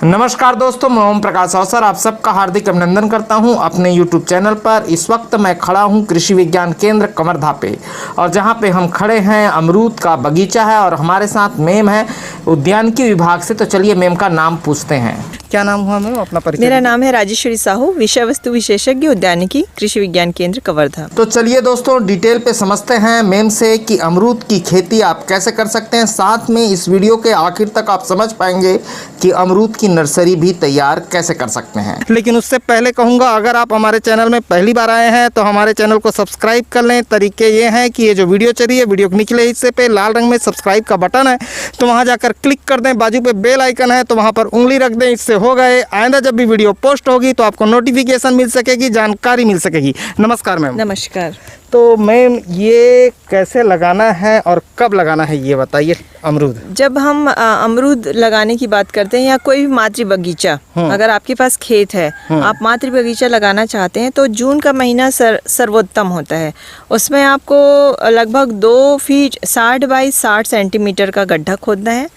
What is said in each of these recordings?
नमस्कार दोस्तों, मैं ओम प्रकाश अवसर आप सबका हार्दिक अभिनंदन करता हूं अपने YouTube चैनल पर। इस वक्त मैं खड़ा हूं कृषि विज्ञान केंद्र कवर्धा पे, और जहां पे हम खड़े हैं अमरूद का बगीचा है और हमारे साथ मैम है उद्यानिकी विभाग से। तो चलिए मैम का नाम पूछते हैं। क्या नाम हुआ मैम, अपना परिचय? मेरा नाम है राजेश्वरी साहू, विषय वस्तु विशेषज्ञ उद्यानिकी कृषि विज्ञान केंद्र कवर्धा। तो चलिए दोस्तों डिटेल पे समझते हैं मैम से कि अमरूद की खेती आप कैसे कर सकते हैं। साथ में इस वीडियो के आखिर तक आप समझ पाएंगे कि अमरूद की नर्सरी भी तैयार कैसे कर सकते हैं। लेकिन उससे पहले कहूँगा, अगर आप हमारे चैनल में पहली बार आए हैं तो हमारे चैनल को सब्सक्राइब कर लें। तरीके ये हैं कि ये जो वीडियो चल रही है, वीडियो के निचले हिस्से पे लाल रंग में सब्सक्राइब का बटन है, तो वहाँ जाकर क्लिक कर दें। बाजू पे बेल आइकन है, तो वहाँ पर उंगली रख दें। इससे हो गए आइंदा जब भी वीडियो पोस्ट होगी तो आपको नोटिफिकेशन मिल सकेगी, जानकारी मिल सकेगी। नमस्कार मैम। नमस्कार। तो मैम ये कैसे लगाना है और कब लगाना है ये बताइए। अमरूद जब हम अमरूद लगाने की बात करते हैं या कोई भी मातृ बगीचा, अगर आपके पास खेत है, आप मातृ बगीचा लगाना चाहते हैं तो जून का महीना सर्वोत्तम होता है। उसमें आपको लगभग 2 फीट 60 बाई 60 सेंटीमीटर का गड्ढा खोदना है,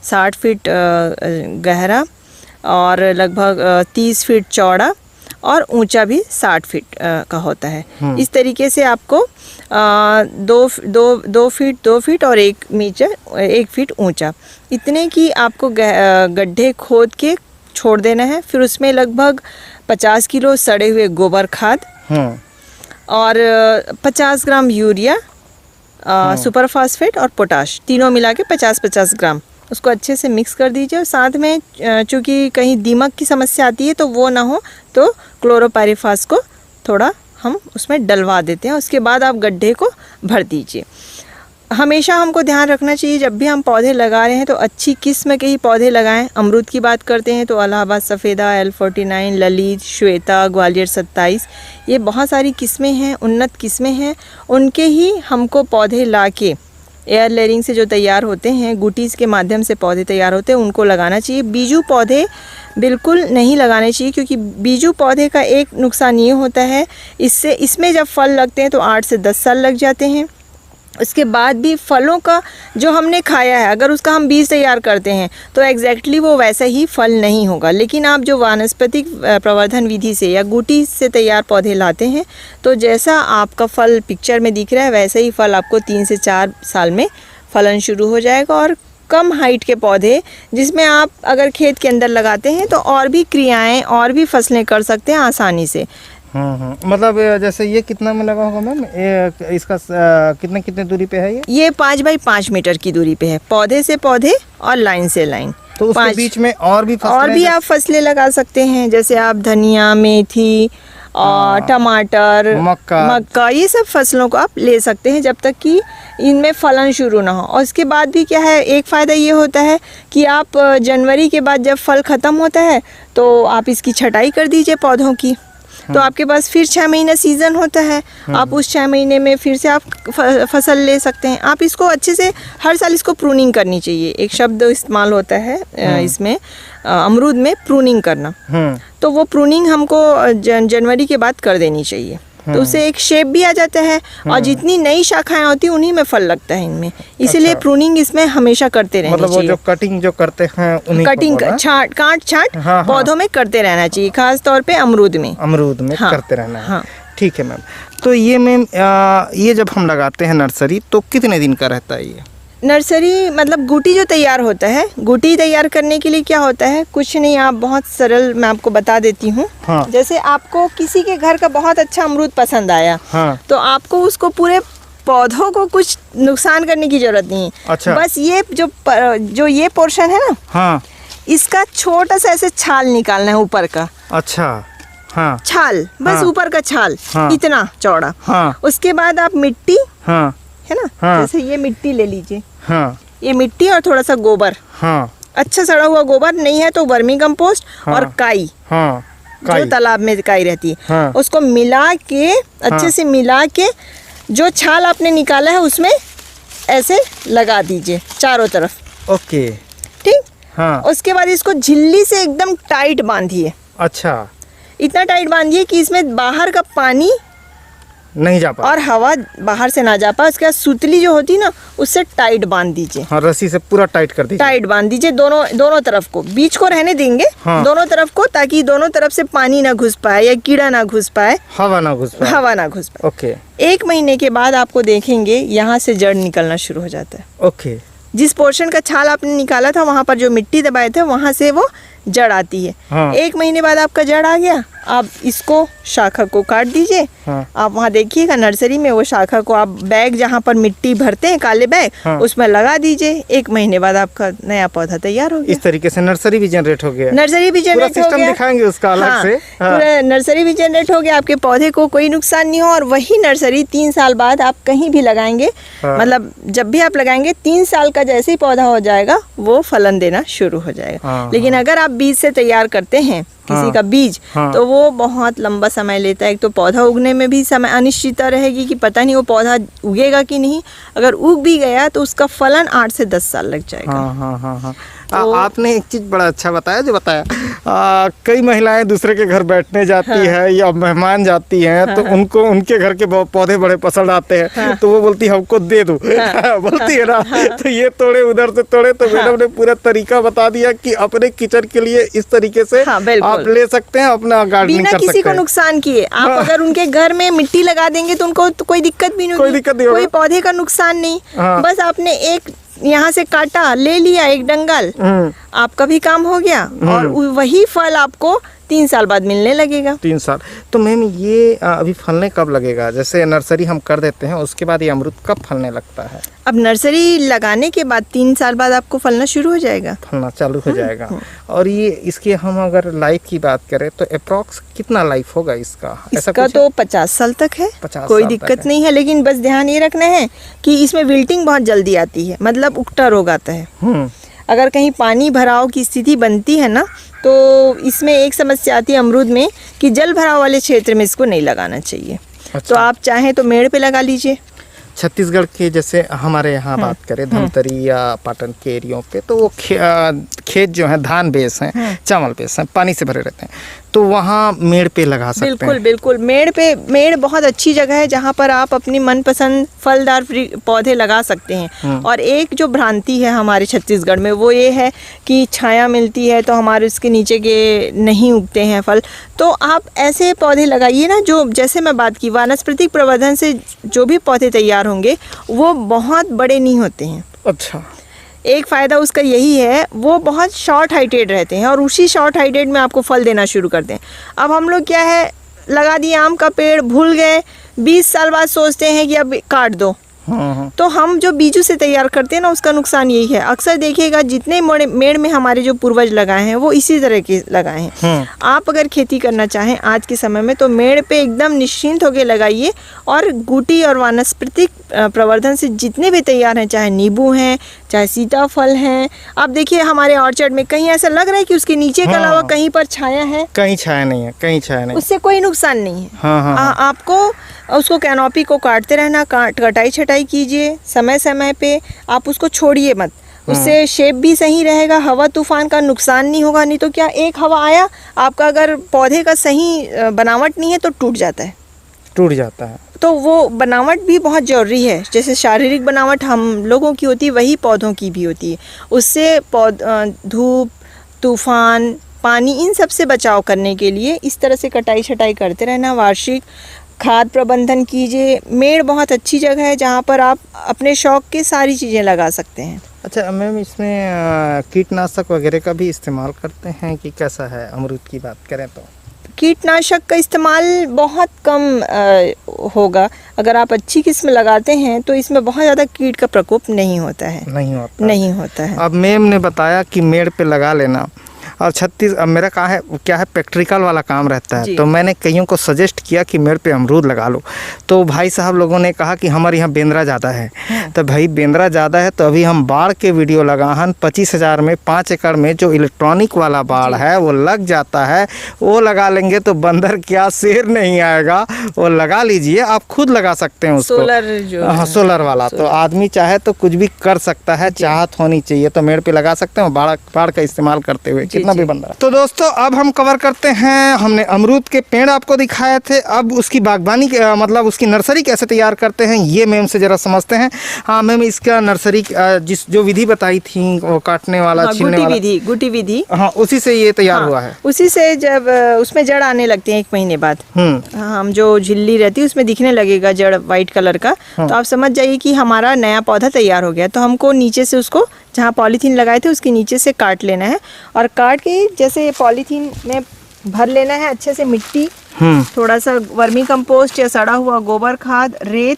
60 फीट गहरा और लगभग 30 फीट चौड़ा और ऊंचा भी 60 फीट का होता है। इस तरीके से आपको 2 फीट और 1 फीट ऊंचा, इतने की आपको गड्ढे खोद के छोड़ देना है। फिर उसमें लगभग 50 किलो सड़े हुए गोबर खाद और 50 ग्राम यूरिया, सुपर फास्फेट और पोटाश, तीनों मिला के 50-50 ग्राम उसको अच्छे से मिक्स कर दीजिए। और साथ में चूँकि कहीं दीमक की समस्या आती है तो वो ना हो तो क्लोरोपाइरीफास को थोड़ा हम उसमें डलवा देते हैं। उसके बाद आप गड्ढे को भर दीजिए। हमेशा हमको ध्यान रखना चाहिए जब भी हम पौधे लगा रहे हैं तो अच्छी किस्म के ही पौधे लगाएं। अमरूद की बात करते हैं तो इलाहाबाद सफ़ेदा, L49, ललित, श्वेता, ग्वालियर 27, ये बहुत सारी किस्में हैं, उन्नत किस्में हैं। उनके ही हमको पौधे ला के एयर लेयरिंग से जो तैयार होते हैं, गुटीज़ के माध्यम से पौधे तैयार होते हैं, उनको लगाना चाहिए। बीजू पौधे बिल्कुल नहीं लगाने चाहिए, क्योंकि बीजू पौधे का एक नुकसान ये होता है, इसमें जब फल लगते हैं तो 8 से 10 साल लग जाते हैं। उसके बाद भी फलों का जो हमने खाया है, अगर उसका हम बीज तैयार करते हैं तो एग्जैक्टली वो वैसा ही फल नहीं होगा। लेकिन आप जो वानस्पतिक प्रवर्धन विधि से या गुटी से तैयार पौधे लाते हैं तो जैसा आपका फल पिक्चर में दिख रहा है वैसे ही फल आपको 3 से 4 साल में फलन शुरू हो जाएगा। और कम हाइट के पौधे जिसमें आप अगर खेत के अंदर लगाते हैं तो और भी क्रियाएँ और भी फसलें कर सकते हैं आसानी से। मतलब जैसे ये कितना में लगा होगा मैम, इसका कितने दूरी पे है ये 5 बाई 5 मीटर की दूरी पे है, पौधे से पौधे और लाइन से लाइन। तो उसके बीच में और भी आप फसलें लगा सकते हैं, जैसे आप धनिया, मेथी और टमाटर, मक्का, ये सब फसलों को आप ले सकते हैं जब तक कि इनमें फलन शुरू ना हो। और इसके बाद भी क्या है, एक फ़ायदा ये होता है कि आप जनवरी के बाद जब फल ख़त्म होता है तो आप इसकी छटाई कर दीजिए पौधों की, तो आपके पास फिर 6 महीना सीज़न होता है। आप उस 6 महीने में फिर से आप फसल ले सकते हैं। आप इसको अच्छे से हर साल इसको प्रूनिंग करनी चाहिए। एक शब्द इस्तेमाल होता है इसमें अमरूद में, प्रूनिंग करना। तो वो प्रूनिंग हमको जनवरी के बाद कर देनी चाहिए, तो उससे एक शेप भी आ जाता है और जितनी नई शाखाएं होती हैं उन्हीं में फल लगता है इनमें। इसीलिए प्रूनिंग इसमें हमेशा करते रहना चाहिए। मतलब वो जो कटिंग जो करते हैं उन्हीं कटिंग काट छांट पौधों में करते रहना चाहिए, खास तौर पे अमरूद में करते रहना है। ठीक है मैम। तो ये मैम ये जब हम लगाते हैं नर्सरी तो कितने दिन का रहता है ये नर्सरी? मतलब गुटी जो तैयार होता है, गुटी तैयार करने के लिए क्या होता है, कुछ नहीं, आप बहुत सरल मैं आपको बता देती हूँ। जैसे आपको किसी के घर का बहुत अच्छा अमरूद पसंद आया, तो आपको उसको पूरे पौधों को कुछ नुकसान करने की जरूरत नहीं है। अच्छा। बस ये जो ये पोर्शन है ना, इसका छोटा सा ऐसे छाल निकालना है ऊपर का। अच्छा। छाल, बस ऊपर का छाल, इतना चौड़ा। उसके बाद आप मिट्टी है ना, जैसे ये मिट्टी ले लीजिए, ये मिट्टी और थोड़ा सा गोबर, अच्छा सड़ा हुआ गोबर, नहीं है तो वर्मी कंपोस्ट और काई, जो तालाब में काई रहती है, उसको मिला के अच्छे से मिला के जो छाल आपने निकाला है उसमें ऐसे लगा दीजिए चारों तरफ। ओके, ठीक। उसके बाद इसको झिल्ली से एकदम टाइट बांधिए। अच्छा। इतना टाइट बांधिए कि इसमें बाहर का पानी नहीं जा पाए और हवा बाहर से ना जा पाए। उसके बाद सुतली जो होती ना उससे टाइट बांध दीजिए। हाँ, रस्सी से पूरा टाइट कर दीजिए। टाइट बांध दीजिए दोनों तरफ को, बीच को रहने देंगे। हाँ। दोनों तरफ को, ताकि दोनों तरफ से पानी ना घुस पाए या कीड़ा ना घुस पाए, हवा ना घुस पाए। हवा ना घुस पाए। ओके 1 महीने के बाद आपको देखेंगे यहाँ से जड़ निकलना शुरू हो जाता है। ओके। जिस पोर्शन का छाल आपने निकाला था वहाँ पर जो मिट्टी दबाए थे वहाँ से वो जड़ आती है। हाँ। 1 महीने बाद आपका जड़ आ गया, आप इसको शाखा को काट दीजिए। हाँ। आप वहाँ देखिएगा नर्सरी में वो शाखा को आप बैग जहाँ पर मिट्टी भरते हैं, काले बैग, हाँ। उसमें लगा दीजिए। 1 महीने बाद आपका नया पौधा तैयार हो गया। इस तरीके से नर्सरी भी जनरेट हो गया। नर्सरी भी पूरा जनरेट हो सिस्टम गया। दिखाएंगे उसका अलग हाँ, से। हाँ। पूरा नर्सरी भी जनरेट हो गया, आपके पौधे को कोई नुकसान नहीं हो। और वही नर्सरी 3 साल बाद आप कहीं भी लगाएंगे, हाँ। मतलब जब भी आप लगाएंगे 3 साल का जैसे ही पौधा हो जाएगा वो फलन देना शुरू हो जाएगा। हाँ, लेकिन अगर आप बीज से तैयार करते हैं किसी हाँ, का बीज, हाँ। तो वो बहुत लंबा समय लेता है। एक तो पौधा उगने में भी समय अनिश्चितता रहेगी कि पता नहीं वो पौधा उगेगा कि नहीं। अगर उग भी गया तो उसका फलन 8 से 10 साल लग जाएगा। हाँ हाँ हाँ हाँ। तो- आपने एक चीज़ बड़ा अच्छा बताया जो बताया, कई महिलाएं दूसरे के घर बैठने जाती है या मेहमान जाती हैं, तो उनको उनके घर के पौधे बड़े पसंद आते हैं, तो वो बोलती है हमको दे दो। बोलती है ना। तो ये तोड़े उधर से तोड़े, तो मैडम ने पूरा तरीका बता दिया कि अपने किचन के लिए इस तरीके से हाँ, बिल्कुल। आप ले सकते हैं, अपना गार्डनिंग बिना कर किसी सकते को हैं। नुकसान किए। आप अगर उनके घर में मिट्टी लगा देंगे तो उनको तो कोई दिक्कत भी नहीं कोई होगी, दिक्कत नहीं होगा। कोई पौधे का नुकसान नहीं। हाँ। बस आपने एक यहाँ से काटा, ले लिया एक डंगल, आपका भी काम हो गया और वही फल आपको 3 साल बाद मिलने लगेगा। 3 साल। तो मैम ये अभी फलने कब लगेगा? जैसे नर्सरी हम कर देते हैं उसके बाद ये अमरूद कब फलने लगता है? अब नर्सरी लगाने के बाद 3 साल बाद आपको फलना शुरू हो जाएगा। फलना चालू हो जाएगा। और ये इसकी हम अगर लाइफ की बात करें तो अप्रॉक्स कितना लाइफ होगा इसका? ऐसा इसका कुछ तो 50 साल तक है, 50 कोई साल तक दिक्कत है। नहीं है। लेकिन बस ध्यान ये रखना है कि इसमें विल्टिंग बहुत जल्दी आती है, मतलब उकटा रोग आता है। अगर कहीं पानी भराव की स्थिति बनती है ना, तो इसमें एक समस्या आती है अमरूद में कि जल भराव वाले क्षेत्र में इसको नहीं लगाना चाहिए। अच्छा। तो आप चाहें तो मेड़ पे लगा लीजिए। छत्तीसगढ़ के जैसे हमारे यहाँ बात करें धमतरी या पाटन के एरियो पे, तो वो खेत जो है धान बेस हैं, चावल बेस हैं, पानी से भरे रहते हैं, तो वहाँ मेड़ पे लगा सकते बिल्कुल हैं। बिल्कुल, मेड़ बहुत अच्छी जगह है जहाँ पर आप अपनी मनपसंद फलदार पौधे लगा सकते हैं। और एक जो भ्रांति है हमारे छत्तीसगढ़ में वो ये है कि छाया मिलती है तो हमारे उसके नीचे के नहीं उगते हैं फल। तो आप ऐसे पौधे लगाइए ना, जो जैसे मैं बात की वानस्पतिक प्रवर्धन से जो भी पौधे तैयार होंगे वो बहुत बड़े नहीं होते हैं। अच्छा। एक फ़ायदा उसका यही है, वो बहुत शॉर्ट हाइटेड रहते हैं और उसी शॉर्ट हाइटेड में आपको फल देना शुरू करते हैं। अब हम लोग क्या है, लगा दिए आम का पेड़, भूल गए, 20 साल बाद सोचते हैं कि अब काट दो। तो हम जो बीजों से तैयार करते हैं ना, उसका नुकसान यही है। अक्सर देखिएगा जितने मेड़ में हमारे जो पूर्वज लगाए हैं वो इसी तरह के लगाए हैं। आप अगर खेती करना चाहें आज के समय में तो मेड़ पे एकदम निश्चिंत होकर लगाइए। और गुटी और वानस्पतिक प्रवर्धन से जितने भी तैयार हैं, चाहे नींबू हैं, चाहे सीताफल हैं, आप देखिए हमारे ऑर्चर्ड में कहीं ऐसा लग रहा है कि उसके नीचे के अलावा कहीं पर छाया है, कहीं छाया नहीं है, कहीं छाया नहीं, उससे कोई नुकसान नहीं है। हाँ। आपको उसको कैनोपी को काटते रहना, कटाई छटाई कीजिए समय समय पे, आप उसको छोड़िए मत। उससे शेप भी सही रहेगा, हवा तूफान का नुकसान नहीं होगा। नहीं तो क्या, एक हवा आया आपका, अगर पौधे का सही बनावट नहीं है तो टूट जाता है, टूट जाता है। तो वो बनावट भी बहुत ज़रूरी है। जैसे शारीरिक बनावट हम लोगों की होती है वही पौधों की भी होती है। उससे धूप, तूफान, पानी, इन सब से बचाव करने के लिए इस तरह से कटाई छटाई करते रहना। वार्षिक खाद प्रबंधन कीजिए। मेड़ बहुत अच्छी जगह है जहाँ पर आप अपने शौक की सारी चीज़ें लगा सकते हैं। अच्छा मैम, इसमें कीटनाशक वगैरह का भी इस्तेमाल करते हैं कि कैसा है? अमरूद की बात करें तो कीटनाशक का इस्तेमाल बहुत कम होगा। अगर आप अच्छी किस्म लगाते हैं तो इसमें बहुत ज़्यादा कीट का प्रकोप नहीं होता है। नहीं होता है। अब मैम ने बताया कि मेड़ पे लगा लेना, और अब मेरा क्या है प्रैक्टिकल वाला काम रहता है, तो मैंने कईयों को सजेस्ट किया कि मेड़ पे अमरूद लगा लो। तो भाई साहब लोगों ने कहा कि हमारे यहाँ बेंद्रा ज़्यादा है। तो भाई बेंद्रा ज़्यादा है तो अभी हम बाढ़ के वीडियो लगाहन 25,000 में 5 एकड़ में जो इलेक्ट्रॉनिक वाला बाढ़ है वो लग जाता है, वो लगा लेंगे तो बंदर क्या शेर नहीं आएगा। वो लगा लीजिए, आप खुद लगा सकते हैं उसको, सोलर वाला। तो आदमी चाहे तो कुछ भी कर सकता है, चाहत होनी चाहिए। तो मेड़ पे लगा सकते हैं बाढ़ का इस्तेमाल करते हुए। जितना भी बन रहा है। तो दोस्तों अब हम कवर करते हैं, हमने अमरूद के पेड़ आपको दिखाए थे, अब उसकी बागबानी मतलब उसकी नर्सरी कैसे तैयार करते हैं ये मैम से जरा समझते हैं। हाँ मैम, इसका नर्सरी जो विधि बताई थी वो काटने वाला, छीलने वाला, गुटी विधि, हाँ उसी से ये तैयार हुआ है। उसी से जब उसमें जड़ आने लगते हैं 1 महीने बाद, हम जो झिल्ली रहती है उसमें दिखने लगेगा जड़ व्हाइट कलर का, तो आप समझ जाइए कि हमारा नया पौधा तैयार हो गया। तो हमको नीचे से उसको, जहाँ पॉलीथीन लगाए थे उसके नीचे से काट लेना है, और काट के जैसे पॉलीथीन में भर लेना है अच्छे से मिट्टी, थोड़ा सा वर्मी कंपोस्ट या सड़ा हुआ गोबर खाद, रेत,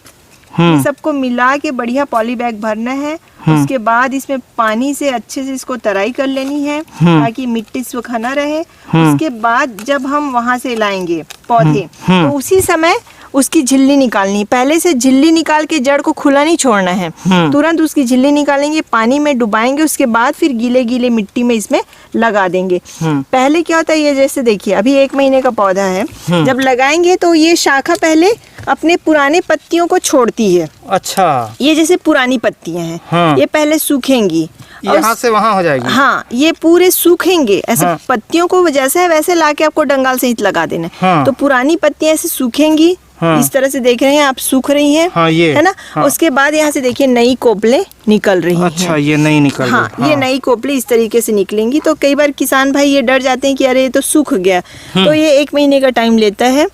ये सबको मिला के बढ़िया पॉली बैग भरना है। उसके बाद इसमें पानी से अच्छे से इसको तराई कर लेनी है ताकि मिट्टी सुखा रहे। उसके बाद जब हम वहां से लाएंगे पौधे, तो उसी समय उसकी झिल्ली निकालनी, पहले से झिल्ली निकाल के जड़ को खुला नहीं छोड़ना है, तुरंत उसकी झिल्ली निकालेंगे, पानी में डुबाएंगे, उसके बाद फिर गीले गीले मिट्टी में इसमें लगा देंगे। पहले क्या होता है, ये जैसे देखिए अभी 1 महीने का पौधा है, जब लगाएंगे तो ये शाखा पहले अपने पुराने पत्तियों को छोड़ती है। अच्छा, ये जैसे पुरानी पत्तियां हैं, ये पहले सूखेंगी, यहाँ से वहां हो जाएगी। हाँ, ये पूरे सूखेंगे ऐसे, पत्तियों को जैसे है वैसे लाके आपको डंगाल सहित लगा देना है। तो पुरानी पत्तियां ऐसे सूखेंगी, इस तरह से देख रहे हैं आप, सूख रही हैं, ये है ना। उसके बाद यहाँ से देखिए नई कोपले निकल रही हैं। अच्छा, ये नई निकल रही है। हाँ, ये नई कोपले इस तरीके से निकलेंगी। तो कई बार किसान भाई ये डर जाते हैं कि अरे ये तो सूख गया, तो ये 1 महीने का टाइम लेता है।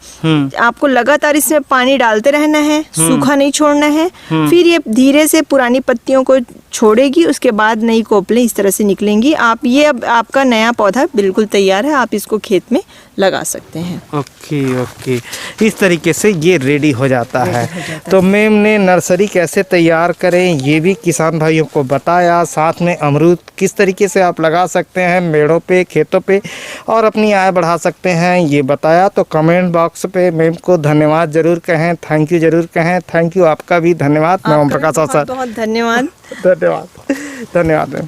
आपको लगातार इसमें पानी डालते रहना है, सूखा नहीं छोड़ना है, फिर ये धीरे से पुरानी पत्तियों को छोड़ेगी, उसके बाद नई कोपले इस तरह से निकलेंगी। आप ये, अब आपका नया पौधा बिल्कुल तैयार है, आप इसको खेत में लगा सकते हैं। ओके, इस तरीके से ये रेडी हो जाता है। तो मैम ने नर्सरी कैसे तैयार करें ये भी किसान भाइयों को बताया, साथ में अमरूद किस तरीके से आप लगा सकते हैं मेड़ों पे, खेतों पे, और अपनी आय बढ़ा सकते हैं ये बताया। तो कमेंट बॉक्स पे मैम को धन्यवाद जरूर कहें, थैंक यू जरूर कहें। थैंक यू, आपका भी धन्यवाद। मैं ओम प्रकाश सर, बहुत धन्यवाद। धन्यवाद मैम।